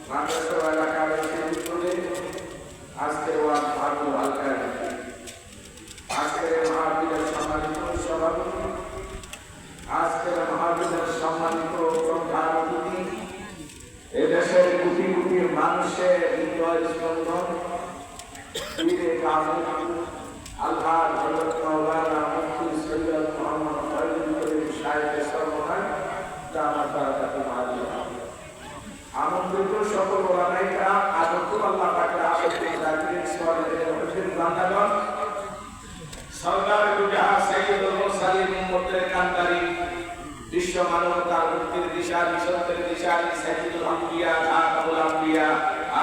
মাদ্রাসা এলাকার শিক্ষকদের আজকের ওয়াজ মাহফিল হালকা আজকের মাহফিলের সম্মানিত সভাপতি, আজকের মাহফিলের সম্মানিত প্রধান অতিথি, এদেশের কোটি কোটি মানুষের হৃদয় স্পন্দন আল্লাহর হযরত মাওলানা মুফতি সৈয়দ মুহাম্মদ ফয়জুল করিম সাহেবের সরমনায় জামাত বারাকাতুল আলিয়া আমন্ত্রিত সকল ওলামায়ে কেরাম, আদর্শ আল্লাহ পাকের আশীর্বাদ জাকিরিন সালেহিন মুফতির বান্দাগণ, সরদার দুজাহান সাইয়্যিদুল মুরসালিন উম্মতের কান্ডারি, বিশ্ব মানবতার মুক্তির দিশারি, সত্যের দিশারি, সাইয়্যিদুল আম্বিয়া, খাতামুল আম্বিয়া,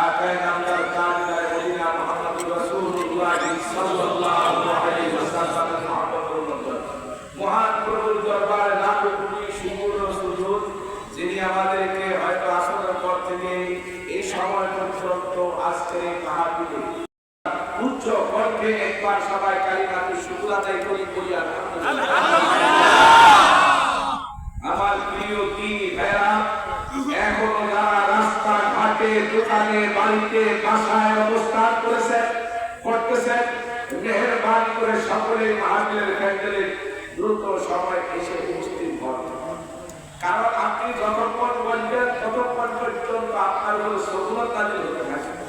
আকায়ে নামদার তাজদার মদিনা মুহাম্মদুর রাসূলুল্লাহ সাল্লাল্লাহু আলাইহি ওয়াসাল্লামের মহব্বতের মধ্যে মহান প্রভুর দরবারে লাখো কোটি শুকর ও সুজুদ, যিনি আমাদেরকে হয়তো আসরের পর থেকে এই সময় পর্যন্ত আজকের এই মাহফিলে উচ্চ কণ্ঠে একবার সবাই কালিমাতুশ শুকর আদায় করি আলহামদুলিল্লাহ। আমার প্রিয় দিনী ভাইরা, এখনো যারা রাস্তা ঘাটে, দোকানে, বাড়িতে, বাসায় অবস্থান করতেছেন, মেহেরবানি করে সকলে মাহফিলের প্যান্ডেলে দ্রুত সময় এসে উপস্থিত হন। কারণ আপনি যতক্ষণ বলবেন ততক্ষণ পর্যন্ত আপনার উপর সবুরত নাযিল হতে থাকবে,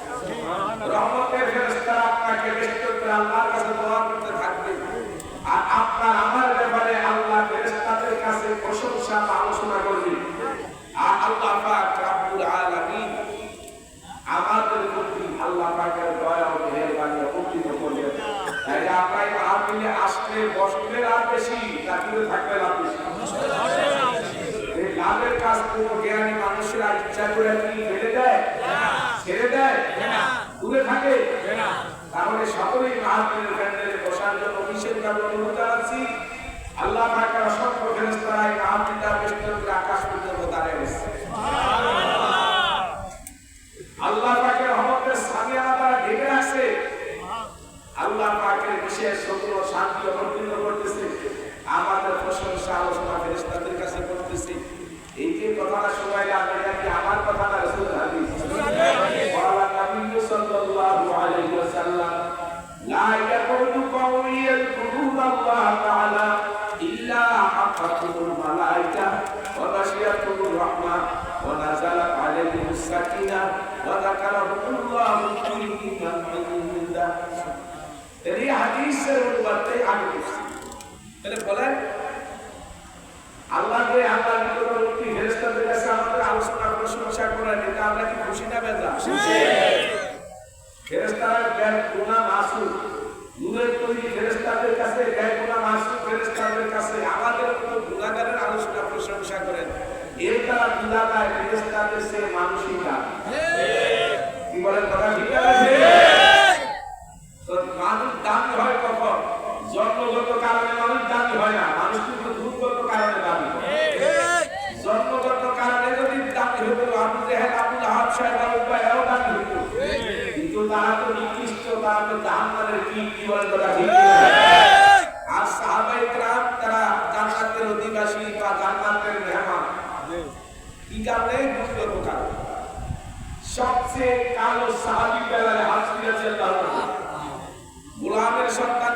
রহমতের ফেরেশতারা আপনাকে বেষ্টন করে আল্লাহর কাছে দোয়া করতে থাকবে, আর আপনার আমার ব্যাপারে আল্লাহ ফেরেশতাদের কাছে প্রশংসা আলোচনা করবে। আর আল্লাহ পাক রব্বুল আলামিন আমাদের প্রতি আল্লাহ পাকের দয়া ও মেহেরবানি অবতীর্ণ করবেন। তাই আপনারা মাহফিলে আসলে বসলে লাভ বেশি, তাকিয়ে থাকবে লাভ বেশি। এই লাভের কাজ কোনো জ্ঞানী মানুষেরা ইচ্ছা করে কি ফেলে দেয়? ছেড়ে দেয়? দূরে থাকে? তাহলে সকলেই মাহফিলের প্যান্ডেলে বসার জন্য বিশেষভাবে অনুরোধ জানাচ্ছি। আল্লাহ পাকের অসংখ্য ফেরেশতারা এই মাহফিলটা বেষ্টন করে আকাশ পর্যন্ত দাঁড়িয়ে আছে। আল্লাহ পাকের রহমতের সামিয়ানা দ্বারা ঢেকে রাখছে। আল্লাহ পাকের বিশেষ শুকর ও শান্তি অবতীর্ণ করতেছে, আমাদের প্রশংসা আলোচনা ফেরেশতাদের কাছে করতেছে। এই যে কথাটা শোনাইলাম, এটা কি আমার কথা না রাসূলের হাদিস? ওয়ালা নবী সাল্লাল্লাহু আলাইহি ওয়াসাল্লাম, লা ইয়াকুতু কওমি ইয়াকুতুল্লাহ তাআলা ইল্লা হাফাতুল মালায়েকা ওয়া বাশিরাতুর রাহমাহ ওয়া নাযালাত আলাইহিস সাকিনাহ ওয়া যাকারাহুল্লাহু ফি মান ইনদা। এই হাদিসের অনুবাদটাই আগে করছি। তাহলে বলেন আল্লাহকে আল্লাহর নিকটবর্তী ফেরেশতাদের কাছে আমাদের আলোচনা প্রশংসা করেন, এটা আমরা কি খুশি না বেজা? খুশি। ফেরেশতারা বেগুনাহ মাসুম, নূরের তৈরি ফেরেশতাদের কাছে বেগুনাহ মাসুম ফেরেশতাদের কাছে আমাদের মতো গুনাহগারের আলোচনা প্রশংসা করেন। এর দ্বারা বুঝা যায় ফেরেশতাদের সে মানসিকতা। কি বলেন কথা ঠিক আছে? তো মানুষ দামি হয় কখন? জন্মগত কারণে মানুষ দামি হয় না, মানুষ কিন্তু গুণগত কারণে দামি হয়। জন্মগত কারণে যদি দামি হতো, আবু জেহেল, আবু লাহাব, সাহেব, আবু বাইরাও দামি হতো, কিন্তু তারা তো নিকৃষ্ট, তারা তো জাহান্নামের কি বলেন কথা ঠিক আছে? আর সাহাবায়ে কেরাম তারা জান্নাতের অধিবাসী বা জান্নাতের মেহমান। কি কারণে? গুণগত কারণে। সবচেয়ে কালো সাহাবী বেলাল হাফসি রাদিয়াল্লাহু আনহু, গোলামের সন্তান,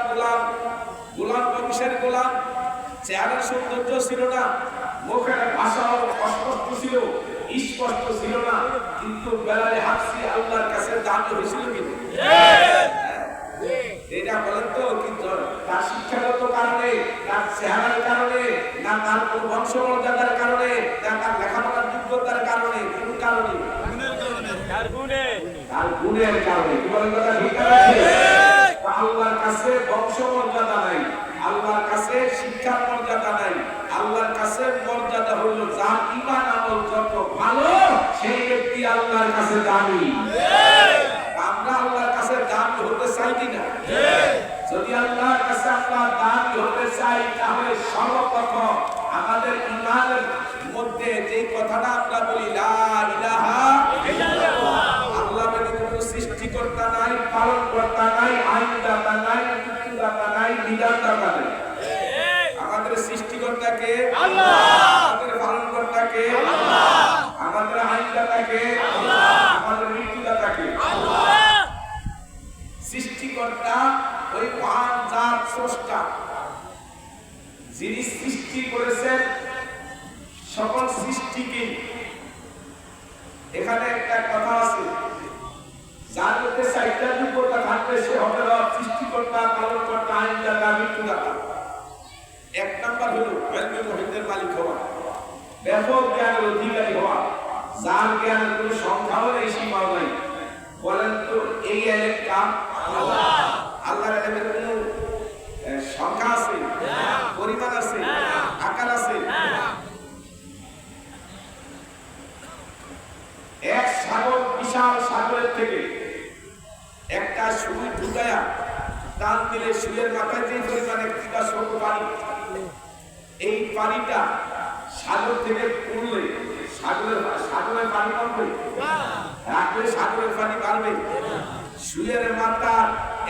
গোলাম বংশের গোলাম, চেহারার সৌন্দর্য ছিল না, মুখের ভাষাও অস্পষ্ট ছিল, স্পষ্ট ছিল না, কিন্তু বেলাল হাফসি আল্লাহর কাছে দামি হয়েছিল কিন্তু। এটা বলেন তো, কিন্তু তার শিক্ষাগত কারণে, তার চেহারার কারণে, না তার বংশমর্যাদার কারণে, না তার লেখাপড়ার যোগ্যতার কারণে, কোন কারণে? তার গুণের কারণে। কি বলেন কথা ঠিক আছে? আল্লাহর কাছে বংশমর্যাদা নাই, আল্লাহর কাছে শিক্ষার মর্যাদা নাই, আল্লাহর কাছে মর্যাদা হলো যার ঈমান আমল যত ভালো সেই ব্যক্তি আল্লাহর কাছে দামি। আমরা আল্লাহর কাছে দামি হতে চাই কিনা? যদি আল্লাহর কাছে আমরা দামি হতে চাই, তাহলে সর্বপ্রথম আমাদের ঈমানের মধ্যে যে কথাটা আমরা বলি লা ইলাহা ইল্লাল্লাহ, আল্লাহ ব্যতীত কোনো সৃষ্টিকর্তা নাই, পালনকর্তা নাই, আইনদাতা নাই, মুক্তিদাতা নাই, বিধানদাতা নাই। আমাদের সৃষ্টিকর্তা কে? আল্লাহ। আমাদের পালনকর্তা কে? আল্লাহ। আমাদের আইনদাতা কে? আল্লাহ। আমাদের মৃত্যুদাতা কে? আল্লাহ। সৃষ্টিকর্তা ওই মহান জাত স্রষ্টা, যিনি সৃষ্টি করেছেন সকল সৃষ্টিকে। এখানে একটা কথা আছে, যার মধ্যে চারটা যোগ্যতা থাকবে সে হবে সৃষ্টিকর্তা, পালনকর্তা, আইনদাতা, মৃত্যুদাতা। এক নাম্বার হলো ইলমুল মালিক হওয়া, ব্যাপক জ্ঞানের অধিকারী হওয়া, যার জ্ঞানের কোনো সংখ্যাও নেই, সীমাও নাই। বলেন তো এই এলেম কার? আল্লাহ। আল্লাহর এলেমের কোনো সংখ্যা আছে, পরিমাণ আছে, আকার আছে? এক সাগর, বিশাল সাগরের থেকে একটা সুই ঢুকায়া টান দিলে সুইয়ের মাথায় যে পরিমাণে একটা ছোট পানি, এই পানিটা সাগর থেকে পড়লে সাগরের পানি কমবে, রাখলে সাগরের পানি বাড়বে। সুইয়ের মাথা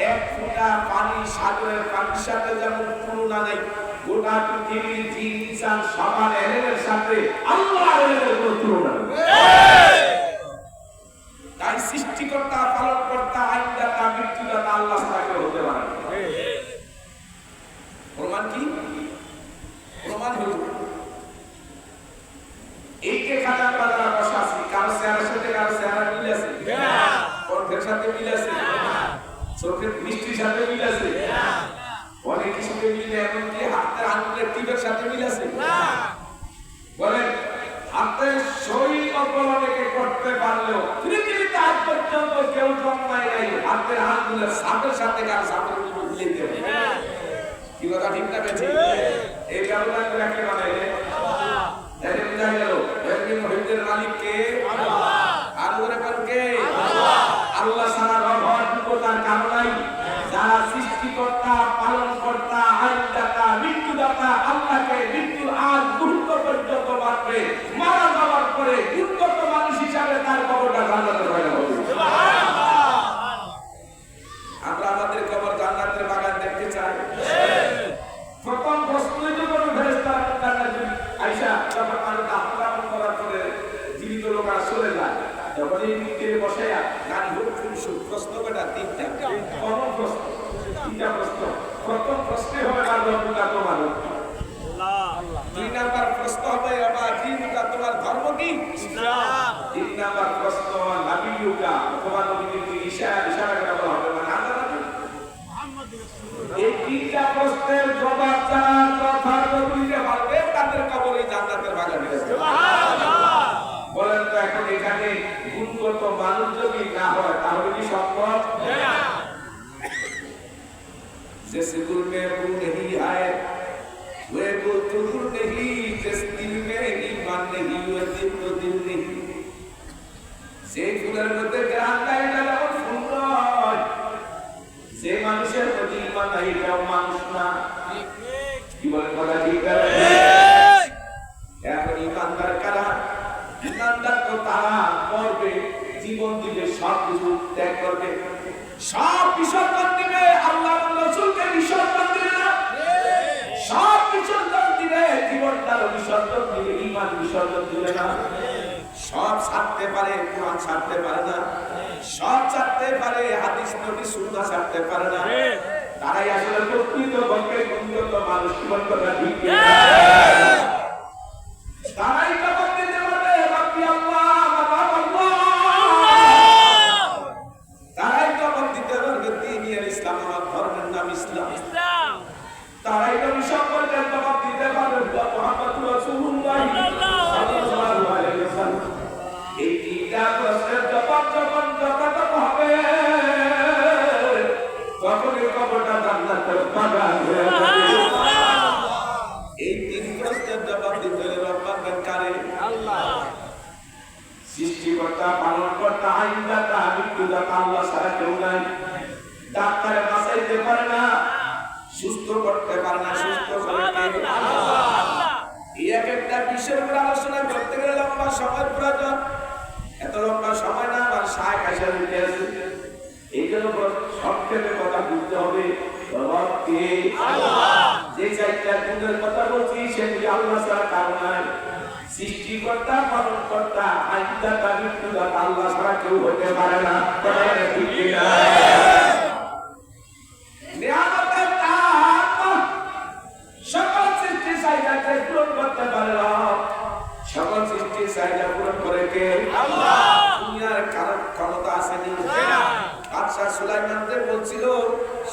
এক ফোঁটা পানি সাগরের পানির সাথে যেমন তুলনা নেই, গোটা পৃথিবীর জিন ইনসান সবার এলেমের সাথে আল্লাহর এলেমের কোনো তুলনা নেই। তাই সৃষ্টিকর্তা, পালনকর্তা, আইনদাতা, মৃত্যুদাতা আল্লাহ ছাড়া কেউ হতে পারে না। প্রমাণ কি? প্রমাণ হলো এই যে খাতা পাতা বসা আছে, কারো চেহারার সাথে কারো চেহারা মিল আছে, কণ্ঠের সাথে মিল আছে, চোখের মিষ্টির সাথে মিল আছে, অনেক কিছুতে মিলে, এমনকি হাতের আঙুলের টিপের সাথে মিল আছে। বলেন হাতের সই নকল অনেকে করতে পারলেও পৃথিবীতে আজ পর্যন্ত কেউ জন্মায় নাই হাতের আঙুলের সাপের সাথে কারো সাপের মিলে দেবে। কি কথা ঠিক না বেশি? এই ব্যবধান করে কে বানাইলে? তাহলে বোঝা গেল ইলমুল মালিক কে? আল্লাহ। আর ওরে বল কে? আল্লাহ। আল্লাহ ছাড়া রহমত বিপদার কারণ নাই। যারা সৃষ্টিকর্তা, পালনকর্তা, আইনদাতা, মৃত্যুদাতা আল্লাহকে মৃত্যুর আজ মুহূর্ত পর্যন্ত মানবে, মারা যাওয়ার পরে উন্নত মানুষ হিসাবে তার কবরটা জান্নাতের বাগান হবে। আমরা আমাদের কবর জান্নাতের বাগান দেখতে চাই। প্রথম প্রশ্নই তো কোনো ফেরেশতা আয়েশা যখন মানুষ দাফন করার পরে জীবিত লোকরা চলে যায়, যখন এই মৃত্যুর বসাইয়া গান প্রশ্ন কটা তিনটা কমন প্রশ্ন, তিনটা প্রশ্ন। প্রথম প্রশ্ন হবে তোমার দুই নাম্বার প্রশ্ন হবে তোমার ধর্ম কি? তিন নাম্বার প্রশ্ন নাবিয়ুকা, তোমার নবীর ইশারা বলা হবে মানে এই তিনটা প্রশ্নের জবাব জানার কথা বলতে পারবে তাদের কবরে জান্নাতের বাগানে আছে। বলেন তো এখন এখানে গুণগত মানুষ যদি না হয় তাহলে কি সম্ভব? जैसे दिल में वो नहीं आए वे वो दूर नहीं, जिस दिल में ईमान नहीं वो दिल तो दिल नहीं। সেই ফুলের মধ্যে গ্রাম নাই না যেমন ফুল নয়, যে মানুষের প্রতি ঈমান নাই এটাও মানুষ না। কি বলেন কথা ঠিক আছে? এখন ঈমানদার কারা? ঈমানদার তো তারা করবে, জীবন দিবে, সব কিছু ত্যাগ করবে, সব বিসর্জন দিবে, আল্লাহ রাসূলকে বিসর্জন দিবে না, সব বিসর্জন দিবে, জীবনটার বিসর্জন দিবে, ঈমান বিসর্জন দিবে না। সব ছাড়তে পারে, কোরআন ছাড়তে পারে না, সব ছাড়তে পারে, হাদিস নবী সুন্নাহ ছাড়তে পারে না। তারাই আসলে প্রকৃত পক্ষে উন্নত মানুষ। কি বলতে ঠিক? তারাই জবাব দিতে পারবে রাব্বি আল্লাহ, রাব্বি আল্লাহ। তারাই জবাব দিতে পারবে দ্বীন ইসলাম, আমার ধর্মের নাম ইসলাম। তারাই তো সম্পর্কে জবাব দিতে পারবে মুহাম্মদুর রাসূলুল্লাহ সাল্লাল্লাহু আলাইহি ওয়াসাল্লাম। এই তিনটা প্রশ্নের জবাব যখন যথাযথ হবে তখন এই কবরটা জান্নাতের বাগান হয়ে যাবে। এই তিন প্রশ্নের জবাব দিতে হলে রব্বানা কারে? আল্লাহ। সৃষ্টিকর্তা, পালনকর্তা, আইনদাতা, মৃত্যুদাতা আল্লাহ ছাড়া কেউ নাই। ডাক্তার বাঁচাইতে পারে না, সুস্থ করতে পারে না, সুস্থ করে কে? আল্লাহ। এই এক একটা বিষয়ের উপর আলোচনা করতে গেলে লম্বা সময় প্রয়োজন। এত লম্বা সময় না, আমার শায়েখ আয়েশা দিতে আছে। এই জন্য সংক্ষেপে কথা বুঝতে হবে, রব কে? আল্লাহ। যে চারটা গুণের কথা বলছি সেগুলি আল্লাহ ছাড়া কারো নাই। সৃষ্টিকর্তা পালনকর্তা আইনদাতা মৃত্যুদাতা আল্লাহ ছাড়া কেউ হতে পারে না। ঠিক কিনা? নিয়ামতের দাতা সকল সৃষ্টির চাহিদাকে পূরণ করতে পারে রব। সকল সৃষ্টির চাহিদা পূরণ করে কে? আল্লাহ। দুনিয়ার কারণ ক্ষমতা আসেনি। বাদশা সুলাইমানকে বলছিল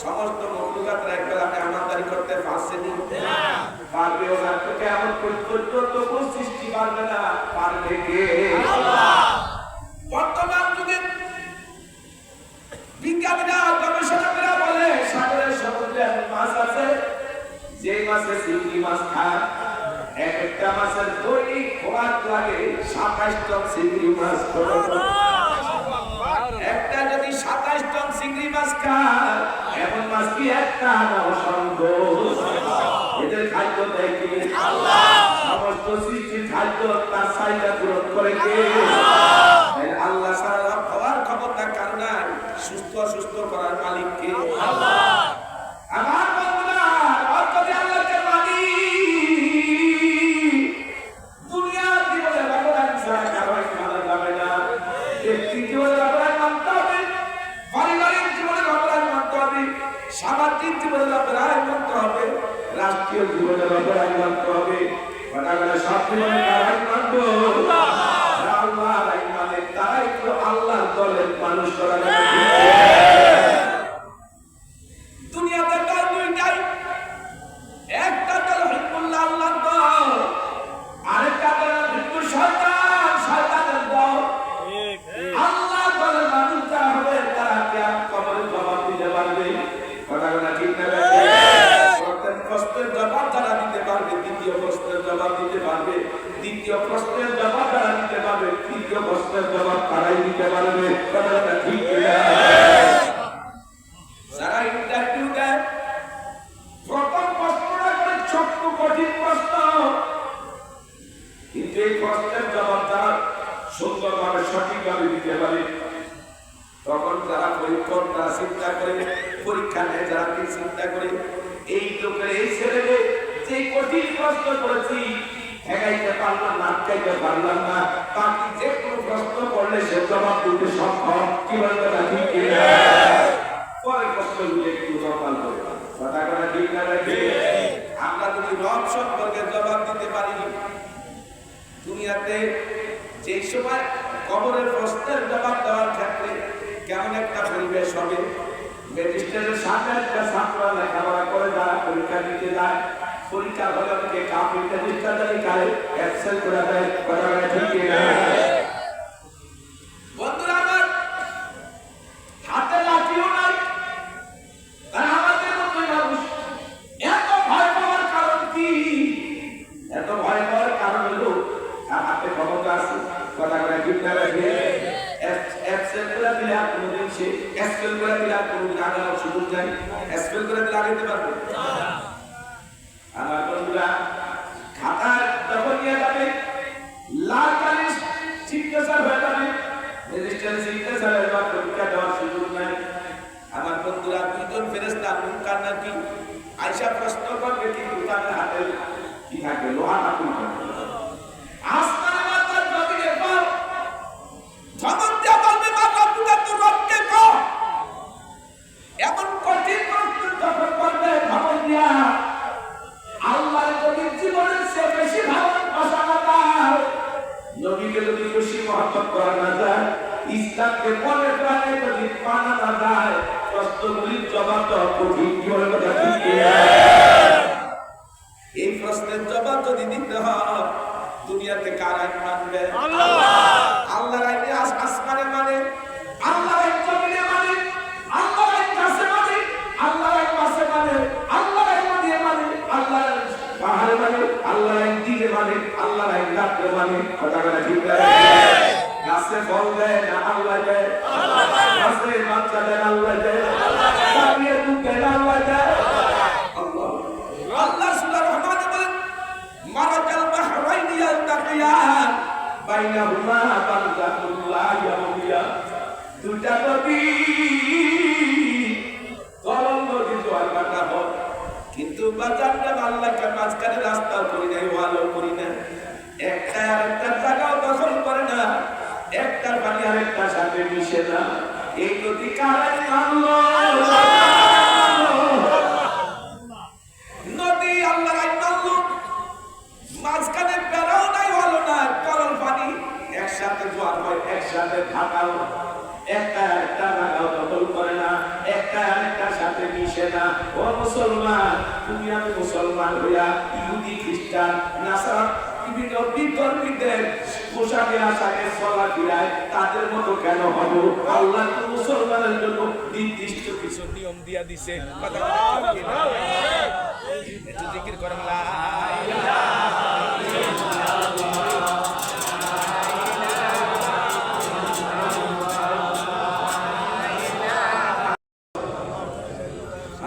সমস্ত মখলুকাতরা একবেলা মেহমানদারি করতে পারছেনি, পারবেও না। কেমন পর্যন্ত তবু সৃষ্টি পারবে না, পারবে কে? আল্লাহ। বর্তমান যুগে বিজ্ঞানীরা গবেষকরা বলে সাগরের সমুদ্রে এমন মাছ আছে যে মাছে চিংড়ি মাছ খায়, এক একটা মাছের দৈনিক খোরাক লাগে 27 টন চিংড়ি মাছ। একটা যদি 27 টন চিংড়ি মাছ খায়, এমন মাছ কি একটা না অসংখ্য? এদের খাদ্য দেয় কি? আল্লাহ। সমস্ত সৃষ্টির খাদ্য তার চাহিদা পূরণ করে কে? আল্লাহ ছাড়া হওয়ার ক্ষমতা কার নাই? সুস্থ অসুস্থ করার মালিক কে? আল্লাহ। আমার বন্ধুরা, যদি আল্লাহকে মানি, দুনিয়ার জীবনে ভগবান ছাড়া কারো মানা যাবে না। ব্যক্তি জীবনে ভগবান মানতে হবে, পারিবারিক জীবনে ভগবান মানতে হবে, সামাজিক জীবনে ভগবান মানতে হবে, রাষ্ট্রীয় জীবনে ভগবান মানতে হবে। সব জীবনে ভগবান মানবো আল্লাহ মানে তারাই তো আল্লাহ দলের মানুষ করা যাবে। দুনিয়াতে দল দুইটাই, একটা দল হিজবুল্লাহ আল্লাহর দল, আরেকটা দল হিজবুল শয়তান শয়তানের দল। আল্লাহ দলের মানুষ যারা হবে তারা কিয়ামত কবরে জবাব দিতে পারবে। কথাগুলো ঠিক না? প্রথম প্রশ্নের জবাব যারা দিতে পারবে, দ্বিতীয় প্রশ্নের জবাব দিতে পারবে, দ্বিতীয় প্রশ্নের জবাব যারা দিতে পারবে, তৃতীয় প্রশ্নের জবাব তারাই দিতে পারবে। কথাটা ঠিক না? যারা ইন্টারভিউ দেয়, প্রথম প্রশ্নটা করে ছোট্ট কঠিন প্রশ্ন, কিন্তু এই প্রশ্নের জবাব তারা সুন্দরভাবে সঠিকভাবে দিতে পারে। তখন যারা পরীক্ষক তারা চিন্তা করে, পরীক্ষা নেয় যারা চিন্তা করে, এই লোকের এই ছেলেকে যে কঠিন প্রশ্ন করেছি ঠেকাইতে পারলাম না, আটকাইতে পারলাম না, বাকি যে কোনো প্রশ্ন করলে সে জবাব দিতে সক্ষম। কি বলতে ঠিক কিনা? পরের প্রশ্নগুলো একটু সকাল করে কথা কথা ঠিক না? আমরা যদি রব সম্পর্কে জবাব দিতে পারি, দুনিয়াতে যে সময় কবরের প্রশ্নের জবাব দেওয়ার ক্ষেত্রে কেমন একটা পরিবেশ হবে। ম্যাজিস্ট্রেটের সামনে একটা ছাত্র লেখাপড়া করে যারা পরীক্ষা দিতে যায়, পরীক্ষা হলে অনেকে কাপড় রেজিস্টারদারি করে ক্যান্সেল করে দেয়। কথা ঠিক না? বন্ধুরা আমার, হাতে লাঠিও নাই, তারা আমাদের মতোই মানুষ। এত ভয় পাওয়ার কারণ কি? এত ভয় পাওয়ার কারণ হলো তার হাতে ক্ষমতা আছে। কথা ঠিক না? এক্সেল করে দিলে আর কোনোদিন সে এক্সেল করে দিলে আর কোনোদিন আগানোর সুযোগ নাই। এক্সেল করে দিলে আগাইতে পারবে? আমার বন্ধুরা, খাতা যখন নিয়ে যাবে, লাল কালির সিগনেচার হয়ে যাবে, রেজিস্টার সিগনেচার হয়ে যাবে, পরীক্ষা দেওয়ার সুযোগ নাই। আমার বন্ধুরা, দুইজন ফেরেশতা মুনকার নাকি আয়েশা প্রশ্ন করবে, কিন্তু তাদের হাতে কি থাকবে? লোহা থাকবে। আসমানে মাতার জমিনে পাও জবাব দেওয়া বলবে, মা রব্বুকা, তো রবকে কও। এমন কঠিন প্রশ্ন যখন করবে খবর দিয়া, আল্লাহর নবীর জীবনের চেয়ে বেশি ভালোবাসা না তার, নবীকে যদি বেশি মহব্বত করা না যায়, ইসলামকে মনে প্রাণে যদি মানা না যায়, প্রশ্নগুলির জবাব তো কঠিন। কি বলে কথা ঠিক কিনা? এই প্রশ্নের জবাব যদি দিতে হয়, দুনিয়াতে কার আইন মানবে? আল্লাহ। আল্লাহর আইন আসমানে মানে, আল্লাহর আইন জমিনে মানে, আল্লাহর আইন গাছে মানে, আল্লাহর আইন মাছে মানে, আল্লাহর আইন নদীতে মানে, আল্লাহর পাহাড়ে মানে, আল্লাহর আইন দিনে মানে, আল্লাহর আইন রাত্রে মানে। কথা বলা ঠিক না? গাছে ফল দেয় না আল্লাহ দেয়, গাছে বাচ্চা দেয় আল্লাহ দেয়, দাঁড়িয়ে দুধ দেয় আল্লাহ দেয়। আল্লাহ সুবহানাহু ওয়া তাআলা বলেন, মারাকাল বাহরাইনি ইয়ালতাকিয়ান বাইনাহুমা বারযাখুন লা ইয়াবগিয়া। দুইটা নদী, গরম নদী জোয়ার ভাটা হয়, কিন্তু বাজারটা আল্লাহকে মাঝখানে রাস্তা করি নাই, ওয়ালও করি না, একটা আরেকটার সাথে মিশে না। এই নদী কারাই মানলো, নদী আল্লাহ মানলো, মাঝখানে বেড়াও নাই, হলো না, তরল পানি একসাথে জোয়ার হয়, একসাথে ঢাকাও, একটা একটা লাগাও দখল করে না, একটা আরেকটার সাথে মিশে না। ও মুসলমান, তুমি আমি মুসলমান হইয়া ইহুদি খ্রিস্টান নাসারা বিভিন্ন বিধর্মীদের পোশাকে আশাকে চলা ফিরায় তাদের মতো কেন হব? আল্লাহ তো মুসলমানের জন্য নির্দিষ্ট কিছু নিয়ম দিয়া দিছে। কথা একটু জিকির করেন লা ইলাহা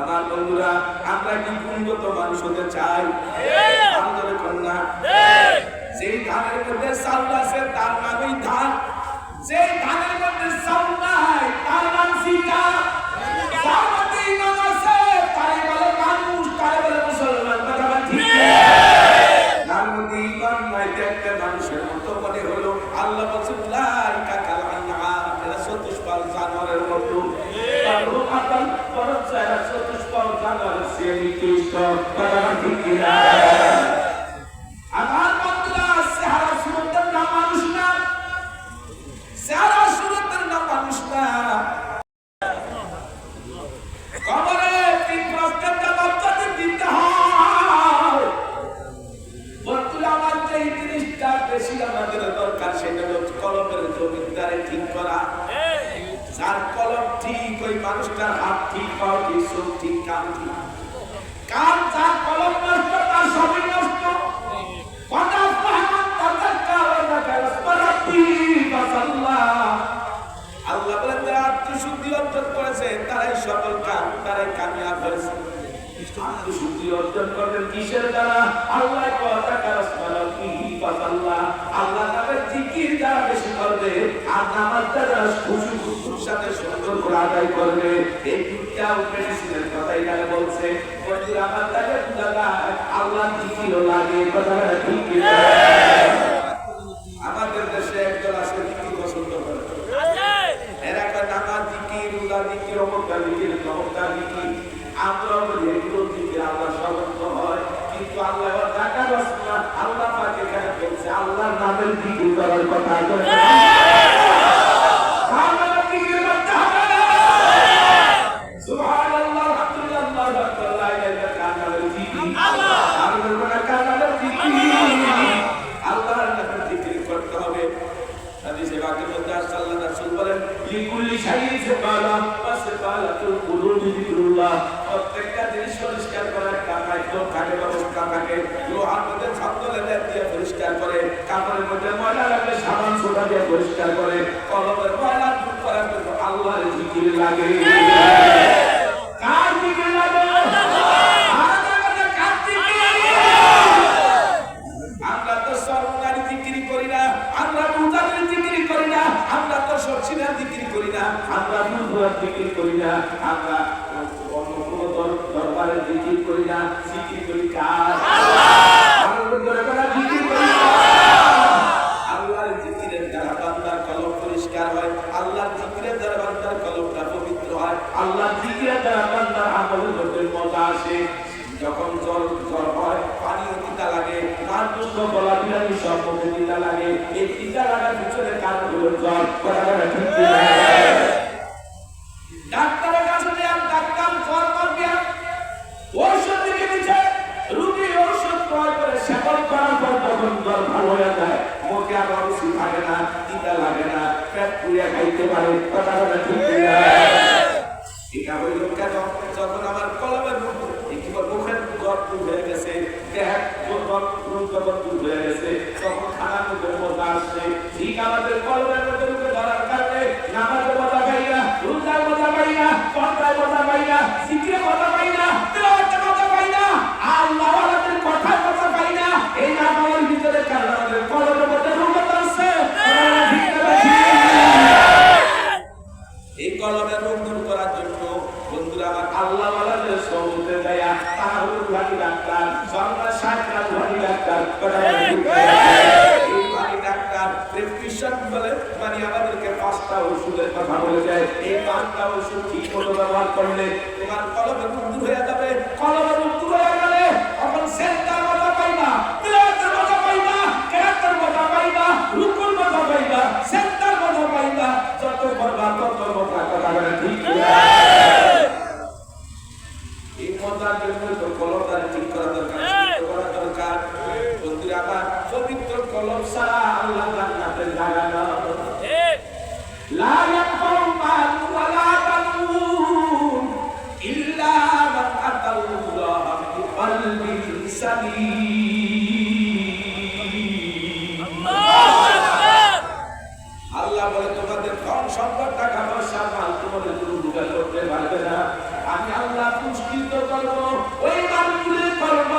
আমার বন্ধুরা, আমরা কি গুণগত মানুষ হতে চাই? আমাদের কন্যা যেই ধানের মধ্যে চাউল আছে তার নামই ধান, যেই ধানের মধ্যে চাউল নাই তার নাম সিটা। যার মধ্যে ঈমান আছে তারে বলে মানুষ, তারে বলে মুসলমান। কথা বল ঠিক? যার মধ্যে ঈমান নাই দেখতে মানুষের মতো মনে হলো। আল্লাহ বলছে উলাইকা কাল আনআম, এরা চতুষ্পাল জানোয়ারের মতো। চতুষ্পাল জানোয়ারের চেয়ে নিকৃষ্ট। কথা বল ঠিক কিনা? আমার বন্ধুরা, চেহারা সুরতের নাম মানুষ না, চেহারা সুরতের নাম মানুষ না। কবরে তিন প্রশ্নের জবাব যদি দিতে হয়, বন্ধুরা আমার যে জিনিসটা বেশি আমাদের দরকার সেটা হলো কলমের জমিদারে ঠিক করা। যার কলম ঠিক, ওই মানুষটার হাত ঠিক, পাও ঠিক, চোখ ঠিক, কান ঠিক। কান যার কলম নষ্ট তার সবই নষ্ট। আল্লাহ বলেন যারা আত্মশুদ্ধি অর্জন করেছে তারাই সফল কাম, তারাই কামিয়াব হয়েছে। আত্মশুদ্ধি অর্জন করবেন কিসের দ্বারা? আল্লাহ আল্লাহ নামের জিকির যারা বেশি করবে আর নামাজটা যারা খুশুর সাথে সুন্দর করে আদায় করবে, এই দুইটা মেডিসিনের কথা এখানে বলছে। বন্ধুরা আমার তাকে আল্লাহ জিকিরও লাগে। কথাটা ঠিক কিনা? আমাদের দেশে একজন আছে জিকির পছন্দ করে, এরা কয় নামাজ জিকির, রোজা জিকির, অমুকটা জিকির, তমুকটা জিকির। আমরা বলি এগুলো জিকির আল্লাহ স্মরণ হয়, কিন্তু আল্লাহ টাকা বাঁচনা আল্লাহ পাক এখানে বলছে আল্লাহর নামের জিকির করার কথা। সুবহানাল্লাহ, আলহামদুলিল্লাহ, লা ইলাহা ইল্লাল্লাহ, কানালের জিকির আল্লাহ, কানালের জিকির আল্লাহর নামের জিকির করতে হবে। হাদিসে বাকি মধ্যে আল্লাহ রাসূল বলেন লিকুল্লি শাইইন সাকালা ওয়া সাকালাতুল কুলুবি যিকরুল্লাহ। প্রত্যেকটা জিনিস পরিষ্কার করার একটা মাধ্যম থাকে, ব্যবস্থা থাকে। লোহার মধ্যে ছাত্র লেদার দিয়ে পরিষ্কার করে, কাপড়ের মধ্যে ময়লা লাগলে সাবান সোডা দিয়ে পরিষ্কার করে, কলমের ময়লা দূর করার জন্য আল্লাহর জিকির লাগে। কার জিকির লাগে? আমরা তো সরকার জিকির করি না, আমরা মুজাদের জিকির করি না, আমরা তো সরসিনার জিকির করি না, আমরা মুজাদের জিকির করি না, আমরা অন্য কোনো দরবারের জিকির করি না। জিকির করি কার? আল্লাহর জিকিরের দ্বারা বান্দার কলম পরিষ্কার হয়, আল্লাহর জিকিরের দ্বারা বান্দার কলমটা পবিত্র হয়, আল্লাহর জিকিরের দ্বারা বান্দার আমলের মধ্যে মজা আসে। যখন জ্বর হয় পানিও তিতা লাগে, তার জন্য গলা বিলানি সব মুখে তিতা লাগে। এই তিতা লাগার পিছনে কারণ হলো জ্বর। কথাটা ঠিক কিনা? ডাক্তারের কাছে যান, ডাক্তার জ্বর করবে, ঔষধ লিখে দিচ্ছে, রোগী ঔষধ ক্রয় করে সেবন করার পর তখন জ্বর ভালো হয়ে যায়, মুখে আর রুচি থাকে না, তিতা লাগে না, পেট পুড়িয়ে খাইতে পারে। কথাটা ঠিক কিনা? এটা হইল কেন? যখন আমার কলমের মুখের জ্বর দূর হয়ে গেছে, দেহের জ্বর দূর হয়ে গেছে, তখন খানার মধ্যে মজা আসছে। ঠিক আমাদের কলমের মধ্যে রূপে ধরার কারণে নামাজে মজা পাই না, রোজার মজা পাই না, পর্দায় মজা পাই না, জিকিরে মজা পাই না, তিলাওয়াতে মজা পাই না, আল্লাহ ওয়ালাদের কথায় মজা পাই না। এই নামাজের ভিতরে কারণ আমাদের কলমের মধ্যে রূপে আছে। এই কলমের রূপ দূর করার জন্য বন্ধুরা আমার আল্লাহ ওয়ালাদের সহবতে যায় তাহারুল ভাই ডাক্তার, সরকার সাহেব ভাই ডাক্তার, এই ভাই ডাক্তার প্রেসক্রিপশন বলে মানে আমাদেরকে 5 5টা ওষুধের কথা বলে যায়। এই 5টা ওষুধ ঠিক মতো ব্যবহার করলে তোমার কলমের রোগ দূর হয়ে যাবে। কলমের রোগ দূর হয়ে গেলে তখন সেন্টার মজা পাইবা, তিলাওয়াতের মজা পাইবা, কেরাতের মজা পাইবা, রুকুর মজা পাইবা, সেন্টার মজা পাইবা। যত করবা তত মজা কথা বলে ঠিক না? এই মজার জন্য তো কলমটা ঠিক করা দরকার। বন্ধুরা আমার, পবিত্র কলম ছাড়া আল্লাহ জান্নাতে জায়গা না। লা ইয়ানফাউ মালু ওয়ালা বানুন ইল্লা মান আতাল্লাহ বিকলবিন সালিম। আল্লাহ বলে তোমাদের ধন সম্পদ টাকা পয়সা মাল তোমাদের কোনো উপকার করতে পারবে না। আমি আল্লাহ পুরস্কৃত করব ওই মানুষগুলো করব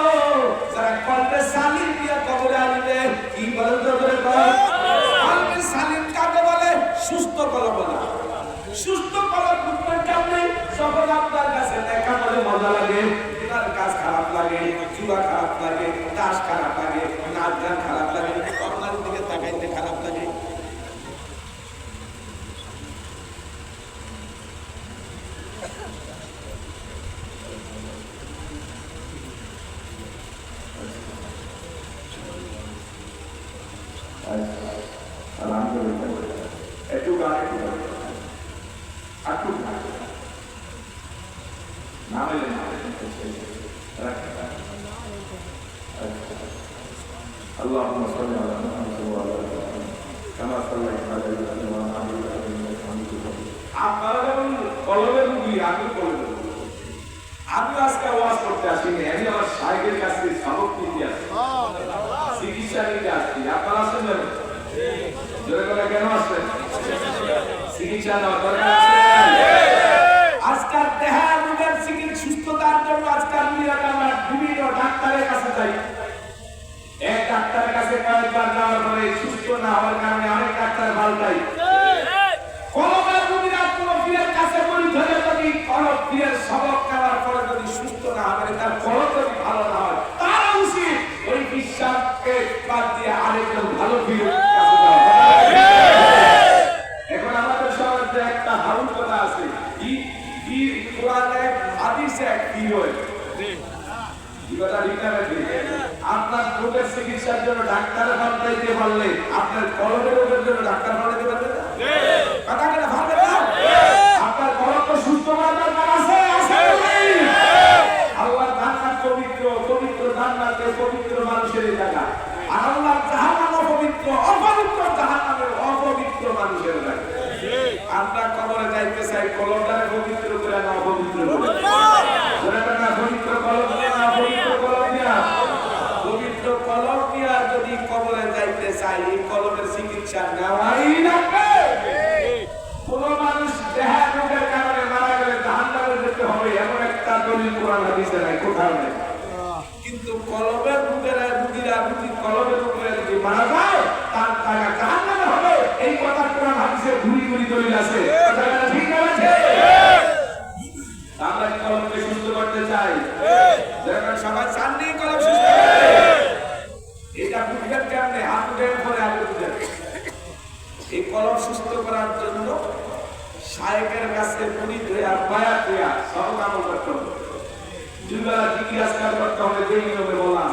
যারা কলবে সালিম দিয়ে কবরে আনবে। কি বলেন তো করে কলবে সালিম কাকে বলে? সুস্থ কলম বলে। সুস্থ কলম বুঝবেন কেমনে? যখন আপনার কাছে দেখা বলে মজা লাগে, আপনার কাজ খারাপ লাগে, জুয়া খারাপ লাগে, তাস খারাপ লাগে, নাচ গান খারাপ লাগে, আপনার দিকে তাকাইতে খারাপ লাগে। اللهم صل على محمد وعلى ال محمد كما صليت على ابراهيم وعلى ال ابراهيم انك حميد مجيد। আপনারা যখন কলমের রোগী, আমি কলমের রোগী, আমি আজকে ওয়াজ করতে আসিনি, আমি আমার শাইখের কাছে সবক নিতে আসছি, চিকিৎসা নিতে আসছি। আপনারা আসেন না? জোরে করে কেন আসছেন? চিকিৎসা নেওয়ার দরকার আছে। আজকাল দেহের রোগের চিকিৎসা সুস্থতার জন্য আজকাল আমরা বিভিন্ন ডাক্তারের কাছে যাই। এক ডাক্তারের কাছে কয়েকবার যাওয়ার পরে সুস্থ না হওয়ার কারণে আরেক ডাক্তার পাল্টাই। কলমের রোগীরা কোনো পীরের কাছে বলি ধরে যদি কলম পীরের সবক নেওয়ার পরে যদি সুস্থ না হয়, তার কলম যদি ভালো না হয়, তার উচিত ওই বিশ্বাসকে বাদ দিয়ে আরেকজন ভালো পীরের কাছে যাওয়া। এখন আমাদের সমাজে একটা হাউল কথা আছে, কোরআনে হাদিসে এক পীর হয়। আপনার রোগের চিকিৎসার জন্য ডাক্তারের পাল্টাইতে পারলে আপনার কলমের রোগের জন্য ডাক্তার পাল্টাইতে পারবে না? কথা কেন ভাববেন না? আপনার কলম তো সুস্থ করার দরকার আছে। আল্লাহর জান্নাত পবিত্র, পবিত্র জান্নাতে পবিত্র মানুষের জায়গা। আর আল্লাহর জাহান্নাম অপবিত্র, অপবিত্র জাহান্নামের অপবিত্র মানুষের জায়গা। আমরা কবরে যাইতে চাই কলমটারে পবিত্র করে না অপবিত্র করে? পবিত্র কলম দিয়ে না পবিত্র কলম দিয়া? পবিত্র কলম দিয়া যদি কবরে যাইতে চাই, এই কলমের চিকিৎসা নেওয়াই লাগবে। কোন মানুষ দেহের রোগের কারণে মারা গেলে জাহান্নামে যেতে হবে এমন একটা দলিল কোরআন হাদিসে নাই, কোথাও নেই। কিন্তু কলমের রোগীরা কলমের রোগীরা যদি মারা যায়, তার জায়গা জাহান্নামে হবে, এই কথা কোরআন হাদিসে ঘুরি ঘুরি দলিল আছে। কথাটা ঠিক আছে? আমরা কলমকে সুস্থ করতে চাই, যখন সবাই চাননি কলম সুস্থ হবে। এটা বুঝবেন কেমনে? হাত উঠের পরে আগে বুঝবেন। এই কলম সুস্থ করার জন্য শায়েখের কাছে মুরিদ হয়ে বায়াত হয়ে সব আমল করতে হবে। দুইবেলা জিকির আজকার করতে হবে, যে নিয়মে বলা।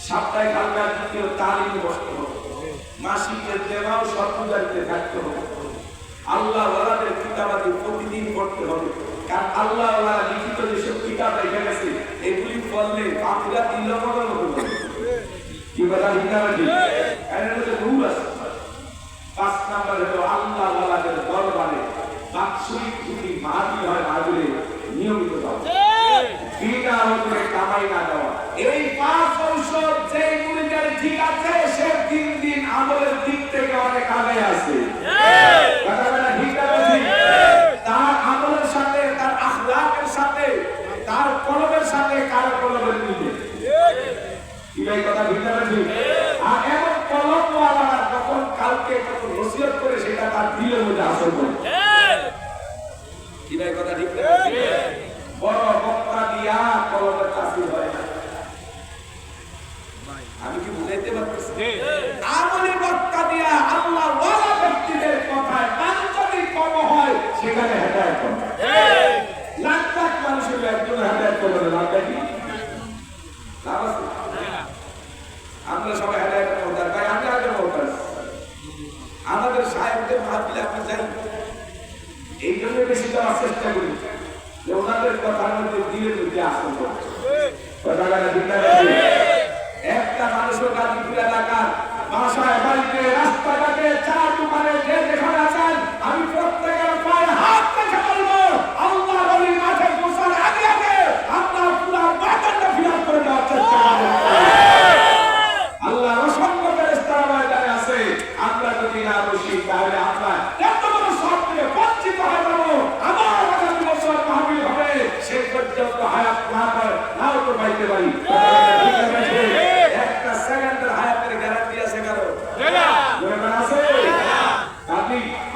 সাপ্তাহিক হালকা জিকির তালিম বসতে হবে। মাসিকের দেওয়াও সর্বদারিতে থাকতে হবে। আল্লাহ ওয়ালাদের কিতাবাদি প্রতিদিন পড়তে হবে। কারণ আল্লাহ ওয়ালা লিখিত যেসব কিতাব রেখে গেছে, এগুলি পড়লে পাপিরা দিল মতো হবে। কি কথা ঠিক না? এর মধ্যে রুল আছে। 5 নাম্বার হলো আল্লাহ ওয়ালাদের দরবারে বাৎসরিক ছুটি মাহফিল হয়, মাহফিলে নিয়মিত যাওয়া, বিনা করে কামাই না দেওয়া। এই 5 ঔষধ যে মুরিদের ঠিক আছে, সে দিন দিন আমলের দিক থেকে অনেক আগে আছে। কথাটা ঠিক আছে? তার আমলের সাথে, তার আখলাকের সাথে, তার কলমের সাথে কারো কলমের মিলে। কি ভাই কথা ঠিক আছে? আর এমন কলমওয়ালা যখন কালকে কত নসিহত করে সেটা তার দিলের মধ্যে আসর করে। কি ভাই কথা ঠিক আছে? বড় বক্তা দিয়া কলমের তাসির হয় না। আমি কি বুঝাইতে পারতেছি? আমলি বক্তা দিয়া আল্লাহ ওয়ালা ব্যক্তিদের কথায় সেখানে হেদায়েত হবে। লাখ লাখ মানুষের একজন হেদায়েত করবে না, কি লাভ আছে? আমরা সবাই হেদায়েতের মধ্যে, তাই আমি আগে বলতাম আমাদের সাহেবদের মাহফিলে আপনি যাই, এই জন্য বেশি যাওয়ার চেষ্টা করি যে ওনাদের কথার মধ্যে দিলে যদি আসল একটা মানুষের গাজীপুর এলাকার বাসায় বাড়িতে রাস্তাঘাটে চা দোকানে যে যেখানে আছেন, আমি প্রত্যেকের পায়ে হাত রেখে বলবো আল্লাহ বলি মাঠে পৌঁছার আগে আগে আপনার পুরো বাজারটা ফিরাত করে দেওয়ার চেষ্টা করবেন। আল্লাহ অসংখ্য ফেরেশতারা ময়দানে আছে, আমরা যদি না বসি তাহলে আমরা এত বড় সব থেকে বঞ্চিত হয়ে যাবো। আবার আগামী বছর মাহফিল হবে, সেই পর্যন্ত হায়াত না পায় নাও তো পাইতে পারি। একটা সেকেন্ডের হায়াতের গ্যারান্টি আছে কারো? আছে?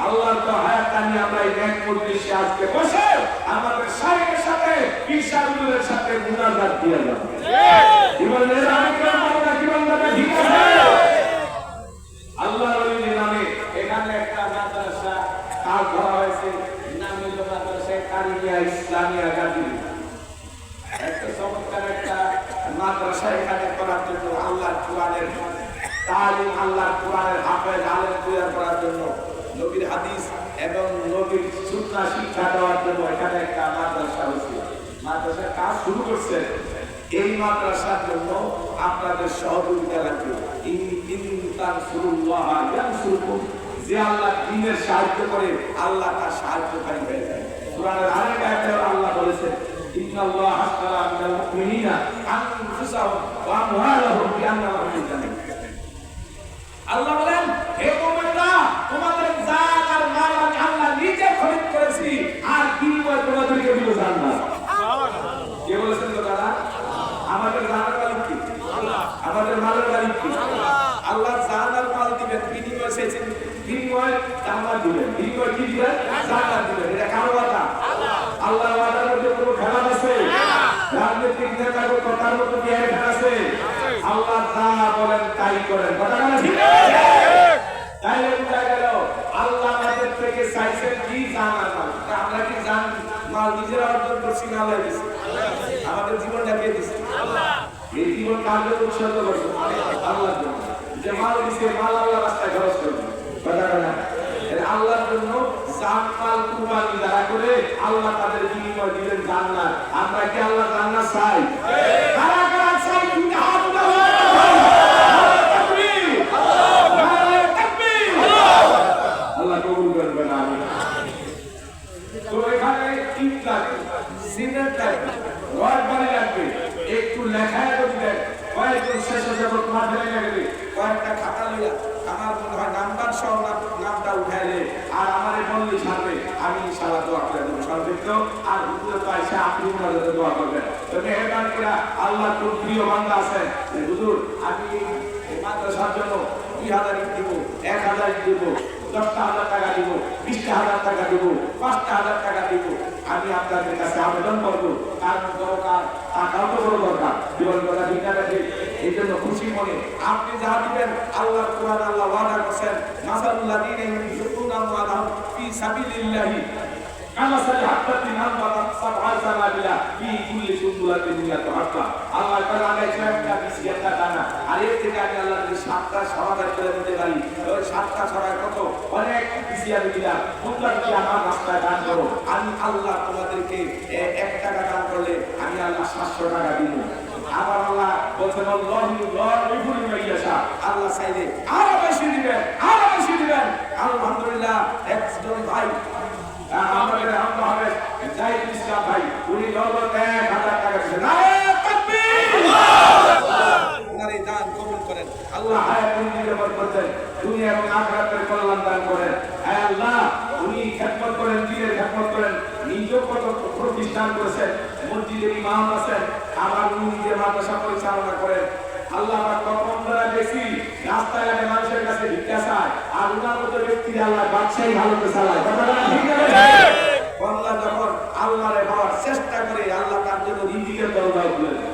আল্লাহর তো হায়াত নিয়ে আমরা এই এক মজলিসে আজকে বসে আমাদের শাইখের সাথে ঈশাউলের সাথে মুনাজাত দিয়ে যাব। জীবনের আরেকটা মাওলা জীবনটা ঠিক আছে। আল্লাহর ওলির নামে এখানে একটা মাদ্রাসা কাজ করা হয়েছে, নাম হলো মাদ্রাসা কারিমিয়া ইসলামিয়া গাজীপুর। একটা চমৎকার একটা মাদ্রাসা এখানে করার জন্য আল্লাহর কোরআনের তালিম, আল্লাহর কোরআনের হাফেজ আলেম তৈরি করার জন্য, নবীর হাদিস এবং নবীর সুন্নাহ শিক্ষা দেওয়ার জন্য এখানে একটা মাদ্রাসা হয়েছে। মাদ্রাসার কাজ শুরু করছে। এই মাদ্রাসার জন্য আপনাদের সহযোগিতা লাগবে। যে আল্লাহ দ্বীনের সাহায্য করে আল্লাহ তার সাহায্যকারী হয়ে যায়। কোরআনের আরেক আয়াতে আল্লাহ বলেছেন ইন্নাল্লাহা আশতারা মিনাল মুমিনিনা আনফুসাহুম ওয়া আমওয়ালাহুম বিআন্না লাহুমুল জান্নাহ। আল্লাহ বলেন হে মুমিনরা, তোমাদের জান আর মাল আমি আল্লাহ নিজে খরিদ করেছি, আর বিনিময়ে তোমাদেরকে দিব জান্নাত। কে বলেছেন তো দাদা? আমাদের জানের মালিক কি? আল্লাহ। আমাদের মালের মালিক কি? আল্লাহ। আল্লাহ জান আর মাল দিবেন, বিনিময়ে সেদিন বিনিময়ে জান্নাত দিবেন। বিনিময়ে কি দিবেন? জান্নাত দিবেন। এটা কার ওয়াদা? আল্লাহ। আল্লাহর ওয়াদার মধ্যে কোনো খেলাপ আছে? রাজনৈতিক নেতার কথার মধ্যে কি খেলা আছে? আল্লাহ যা বলেন তাই করেন। কথা বলা ঠিক আছে? তাইলে বুঝা গেল আল্লাহ আমাদের থেকে চাইছেন কি? জান আর মাল। আমরা কি জান মাল নিজেরা অর্জন করছি না আল্লাহ দিয়েছে? আমাদের জীবনটা কে দিয়েছে? আল্লাহ। এই জীবন কার জন্য উৎসর্গ করছে? আল্লাহর জন্য। যে মাল দিয়েছে মাল আল্লাহর রাস্তায় খরচ করবে। কথা বলা আল্লাহর জন্য জান মাল কুরবানি যারা করে আল্লাহ তাদের বিনিময় দিবেন জান্নাত। আমরা কি আল্লাহ জান্নাত চাই? কারা কারা চাই? দুইটা হাত উঠাও। তাকবীর, নারে তাকবীর। আল্লাহ কবুল করবেন। আমিন। তো এখানে ইট লাগবে, সিমেন্ট লাগবে, রড বালি লাগবে, একটু লেখায় দিবেন। কয়েকজন শেষ জগৎ মাঠে লাগবে, কয়েকটা খাতা লইয়া আমার মনে হয় নাম্বার সহ নামটা উঠাইলে আর আমার বললি ছাড়বে, আমি ইনশাআল্লাহ দোয়া করে দেবো সর্বত্র। আর হুজুর তো এসে আপনি ওনাদের দোয়া করবেন। তো মেহেরবানি করে আল্লাহ খুব প্রিয় বান্দা আছেন, হুজুর আমি এই মাদ্রাসার জন্য 2000 দিব, 1000 দিব, 10,000 টাকা দিব, 20,000 টাকা দিব, 5,000 টাকা দিব। আমি আপনাদের কাছে আবেদন করবো, তার দরকার টাকাও তো বড় দরকার। জীবন কথা ঠিক আছে। এই জন্য খুশি মনে আপনি যা দিবেন, আল্লাহর কোরআন আল্লাহ ওয়াদা করেছেন মাসালুল্লাযীনা ইউনফিকুনা আমওয়ালাহুম ফি সাবিলিল্লাহি কামাসালি হাব্বাতিন আনবাতাত সাবআ সানাবিলা ফি কুল্লি সুনবুলাতিন মিয়াতু হাব্বা। আল্লাহ তাআলা আমাকে একটা বিশিয়াটা দানা, আর এর থেকে আমি আল্লাহর কাছে 7টা সমাধান করে দিতে পারি। ওই 7টা ছড়ায় কত অনেক বিশিয়া দিলাম। তোমরা কি আমার রাস্তায় দান করো, আমি আল্লাহ তোমাদেরকে 1 টাকা দান করলে আমি আল্লাহ 700 টাকা দিব। আবার আল্লাহ বলছেন আল্লাহ চাইলে আরো বেশি দিবেন, আরো বেশি দিবেন। আলহামদুলিল্লাহ একজন ভাই আমাদের আমরা হবে জাহিদ ইসলাম ভাই, উনি নগদ 1000 টাকা দিয়েছেন। নারে তাকবীর। ওনার এই দান কবুল করেন। আল্লাহ হায়াত উন্নতি করতেন, দুনিয়া এবং আখিরাতের কল্যাণ দান করেন। হে আল্লাহ, উনি খেদমত করেন, দ্বীনের খেদমত করেন, নিজেও কত প্রতিষ্ঠান করেছেন, মসজিদের ইমাম আছেন, আবার উনি নিজে মাদ্রাসা পরিচালনা করেন। আল্লাহ কখন দ্বারা বেশি রাস্তায় ঘাটে মানুষের কাছে ভিক্ষা চায়, আর উনার মতো ব্যক্তিরা আল্লাহ বাদশাহী ভালোতে চালায়। কথাটা ঠিক আছে? আল্লাহ যখন আল্লাহরে পাওয়ার চেষ্টা করে আল্লাহ তার জন্য রিজিকের দরজা খুলে দেন।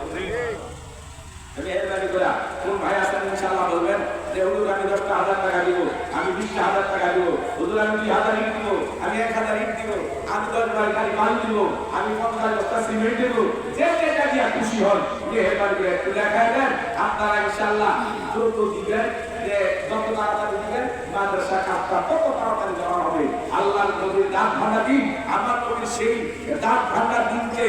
আমি এর বাড়ি করে কোন ভাই আছেন ইনশাআল্লাহ বলবেন। যে হুজুর আমি 10,000 টাকা দিব, আমি 20,000 টাকা দিব, হুজুর আমি 2,000 ইট দিব, আমি 1,000 ইট দিব, আমি 10 বাড়ি খালি বালু দিব, আমি 50 বস্তা সিমেন্ট দিব, যে যেটা দিয়া খুশি হন মেহেরবানি করে একটু লেখায় দেন। আপনারা ইনশাআল্লাহ যত দিবেন, যে যত তাড়াতাড়ি দিবেন মাদ্রাসা কাজটা তত তাড়াতাড়ি দেওয়া হবে। আল্লাহর নবীর দান ভান্ডার দিন, আমার নবীর সেই দান ভান্ডার দিনকে